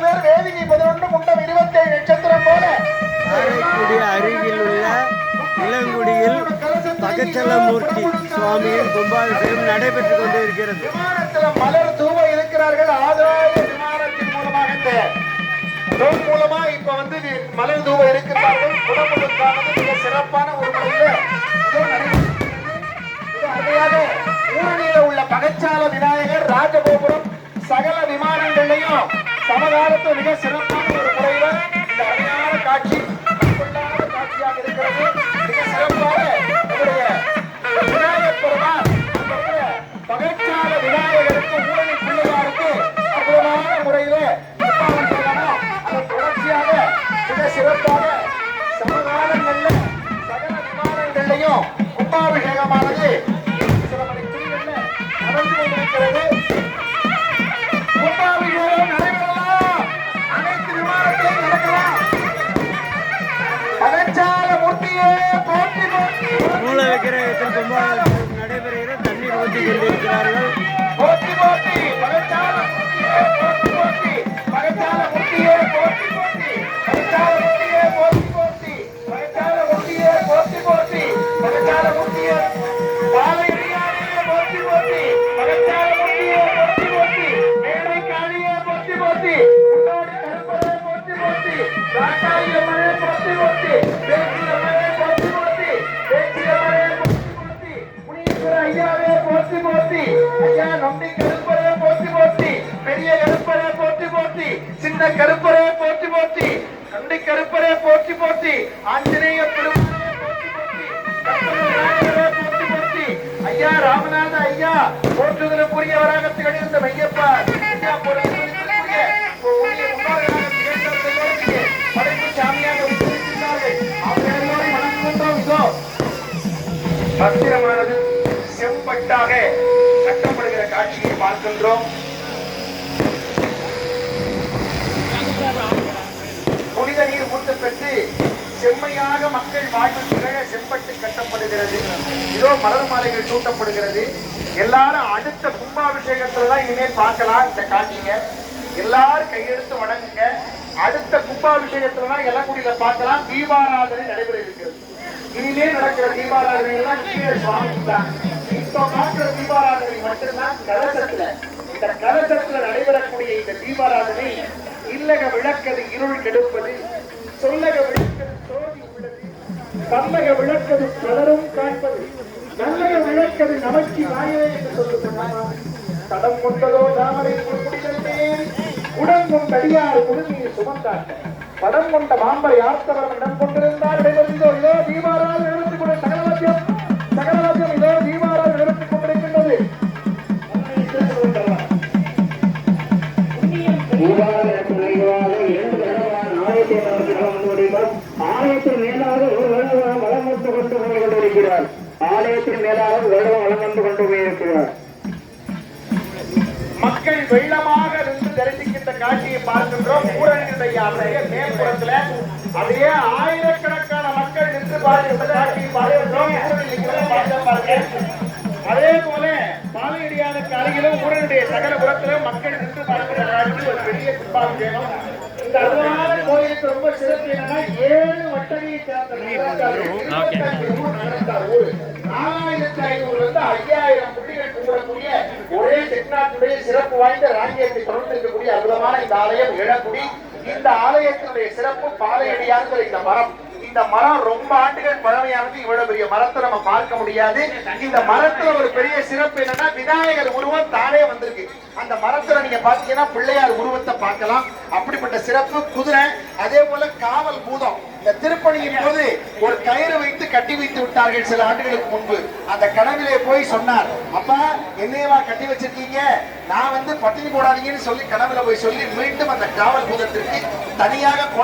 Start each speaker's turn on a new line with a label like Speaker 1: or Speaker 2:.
Speaker 1: பேர் வேதிகை 11 முண்டம் 27 நட்சத்திரம் போல
Speaker 2: காரைக்குடி அருகில் உள்ள இளங்குடியில் பகச்சலமூர்த்தி சுவாமியின் கும்பாபிஷேகம் நடைபெற்றுக் கொண்டிருக்கிறது.
Speaker 1: விமானத்தில் மலர் தூவ இருக்கிறார்கள். ஆதாய விமானத்தின் மூலமாக இந்த ரோல் மூலமா இப்ப வந்து மலர் தூவ இருக்கிறார்கள். குடமுழுக்கானது மிக சிறப்பான ஒரு முறையில் அருமையாக ஊரணியில உள்ள பகச்சால விநாயகர் ராஜகோபுரம் சகல விமானங்களையும் சமகாலத்தில் மிக சிறப்பான ஒரு முறையில இந்த அருமையான காட்சி காட்சியாக இருக்கிறது. மிக சிறப்பாக நம்முடைய விநாயகர் பெருமான் பகச்சால விநாயகருக்கு ஊரணி பிள்ளையாருக்கு அற்புதமான முறையில அதன் தொடர்ச்சியாக மிக சிறப்பாக சமகாலங்கள்ல சகல விமானங்களையும் கும்பாபிஷேகமானது சில மணி துணிகள்ல நடந்து கொண்டிருக்கிறது. கும்பாபிஷேகம் நடைபெறலாம். அனைத்து விமானத்தையும் நடக்கலாம். பகச்சால மூர்த்தியே போற்றி போற்றி
Speaker 2: மூல விக்கிரகத்தில் கும்பாபிஷேகம் நடைபெறுகிறது. தண்ணீர் ஊற்றி கொண்டிருக்கிறார்கள்.
Speaker 1: போற்றி போற்றி பகச்சால மூர்த்தியே போற்றி போற்றி பகச்சால மூர்த்தியே போற்றி போற்றி பகச்சால மூர்த்தியே போற்றி போற்றி பகச்சால மூர்த்தியே போற்றி போற்றி பகச்சால மூர்த்தியே பாலையடியாரே போற்றி போற்றி பகச்சால மூர்த்தியே போற்றி போற்றி மேடை காளியே போற்றி போற்றி முன்னோடி கருப்பரே போற்றி போற்றி ராக்காயம்மனே போற்றி போற்றி பேச்சியம்மனே போற்றி போற்றி பேச்சியம்மனே போற்றி போற்றி முனீஸ்வர ஐயாவே போற்றி போற்றி ஐயா நம்பி கருப்பரே போற்றி போற்றி பெரிய கருப்பரே போற்றி போற்றி சின்ன கருப்பரே போற்றி போற்றி கண்டி கருப்பரே போற்றி போற்றி ஆஞ்சநேய பெருமானே போற்றி போற்றி கற்பகநாயகரே போற்றி போற்றி ஐயா ராமநாத ஐயா போற்றுதலுக்குரியவராக திகழ்ந்த மையப்பா ஐயா போற்றுதலுக்குரிய படைப்பு சாமியாக உத்தரித்திருந்தார்கள். அவர்களோடு மனம் கொண்டோம். இதோ பத்திரமானது செம்பட்டாக கட்டப்படுகிற காட்சியை பார்க்கின்றோம். புனித நீர் ஊற்ற பெற்று செம்மையாக மக்கள் வாழ்வு திகழ செம்பட்டு கட்டப்படுகிறது. இதோ மலர் மாலைகள் சூட்டப்படுகிறது. எல்லாரும் அடுத்த கும்பாபிஷேகத்துலதான் இனிமேல் பார்க்கலாம் இந்த காட்சிங்க. எல்லாரும் கையெடுத்து வணங்குங்க. அடுத்த கும்பாபிஷேகத்துலதான் இளங்குடியில பார்க்கலாம். தீபாராதனை நடைபெற இருக்கிறது. இனிமே நடக்கிற தீபாராதனை எல்லாம் சுவாமி தான். இப்போ பார்க்கிற தீபாராதனை மட்டும்தான் கலசத்துல. இந்த கலசத்துல நடைபெறக்கூடிய இந்த தீபாராதனை இல்லக விளக்கது இருள் கெடுப்பது, சொல்லக விளக்கது சோதி உள்ளது, கல்லக விளக்கது பலரும் காண்பது, நல்லக விளக்கது நமக்கு வாயவே என்று சொல்லுகிறார். தடம் கொண்டதோ தாமரை உடன் கொண்டடியாறு குடுமையை சுமந்தார். படம் கொண்ட மாம்பரை ஆர்த்தவரம் இடம் கொண்டிருந்தார். இதோ இதோ தீபாராதனை நடத்திக் கொண்ட சகலவாத்தியம் இதோ தீபாராதனை நடத்திக் கொண்டிருக்கின்றது.
Speaker 3: ஆலயத்தின் மேலாக ஒரு வருடம் வளம் வந்து கொண்டு கொண்டிருக்கிறார். ஆலயத்தின் மேலாக ஒரு வருடம் வளம் வந்து கொண்டு போயிருக்கிறார்.
Speaker 1: மக்கள் வெள்ளமாக இருந்து தரிசிக்கின்ற காட்சியை பார்க்கின்றோம். ஊரணியுடைய மேற்புறத்துல அப்படியே ஆயிரக்கணக்கான மக்கள் நின்று பார்க்கின்ற காட்சியை பார்க்கின்றோம். அதே போல பாலையடியானுக்கு அருகிலும் ஊரனுடைய சகலபுரத்துல மக்கள் நின்று பார்க்கின்ற காட்சி ஒரு பெரிய கும்பாபிஷேகம். இந்த அருமையான கோயிலுக்கு ரொம்ப சிறப்பு என்னன்னா 7 வட்டகையை சேர்ந்த 4500 5000 குட்டிகள் கும்பிடக்கூடிய ஒரே தென்னாட்டுடைய சிறப்பு வாய்ந்த ராஜ்யத்தை தொடர்ந்து இருக்கக்கூடிய அற்புதமான இந்த ஆலயம் இளங்குடி. இந்த ஆலயத்தினுடைய சிறப்பு பாலையடியான்கிற இந்த மரம். இந்த மரம் ரொம்ப ஆண்டுகள் பழமையானது. இவ்வளவு பெரிய மரத்தை நம்ம பார்க்க முடியாது. இந்த மரத்துல ஒரு பெரிய சிறப்பு என்னன்னா விநாயகர் உருவம் தானே வந்திருக்கு. அந்த மரத்துல நீங்க பாத்தீங்கன்னா பிள்ளையார் உருவத்தை பார்க்கலாம். அப்படிப்பட்ட சிறப்பு குதிரை, அதே போல காவல் பூதம். இந்த திருப்பணியின் போது ஒரு கயிறு வைத்து கட்டி வைத்து விட்டார்கள் சில ஆண்டுகளுக்கு முன்பு. அந்த கனவிலே போய் சொன்னார், அப்பா என்னையவா கட்டி வச்சிருக்கீங்க, நான் வந்து பட்டினி போடாதீங்கன்னு சொல்லி கனவுல போய் சொல்லி மீண்டும் அந்த காவல் பூதத்திற்கு தனியாக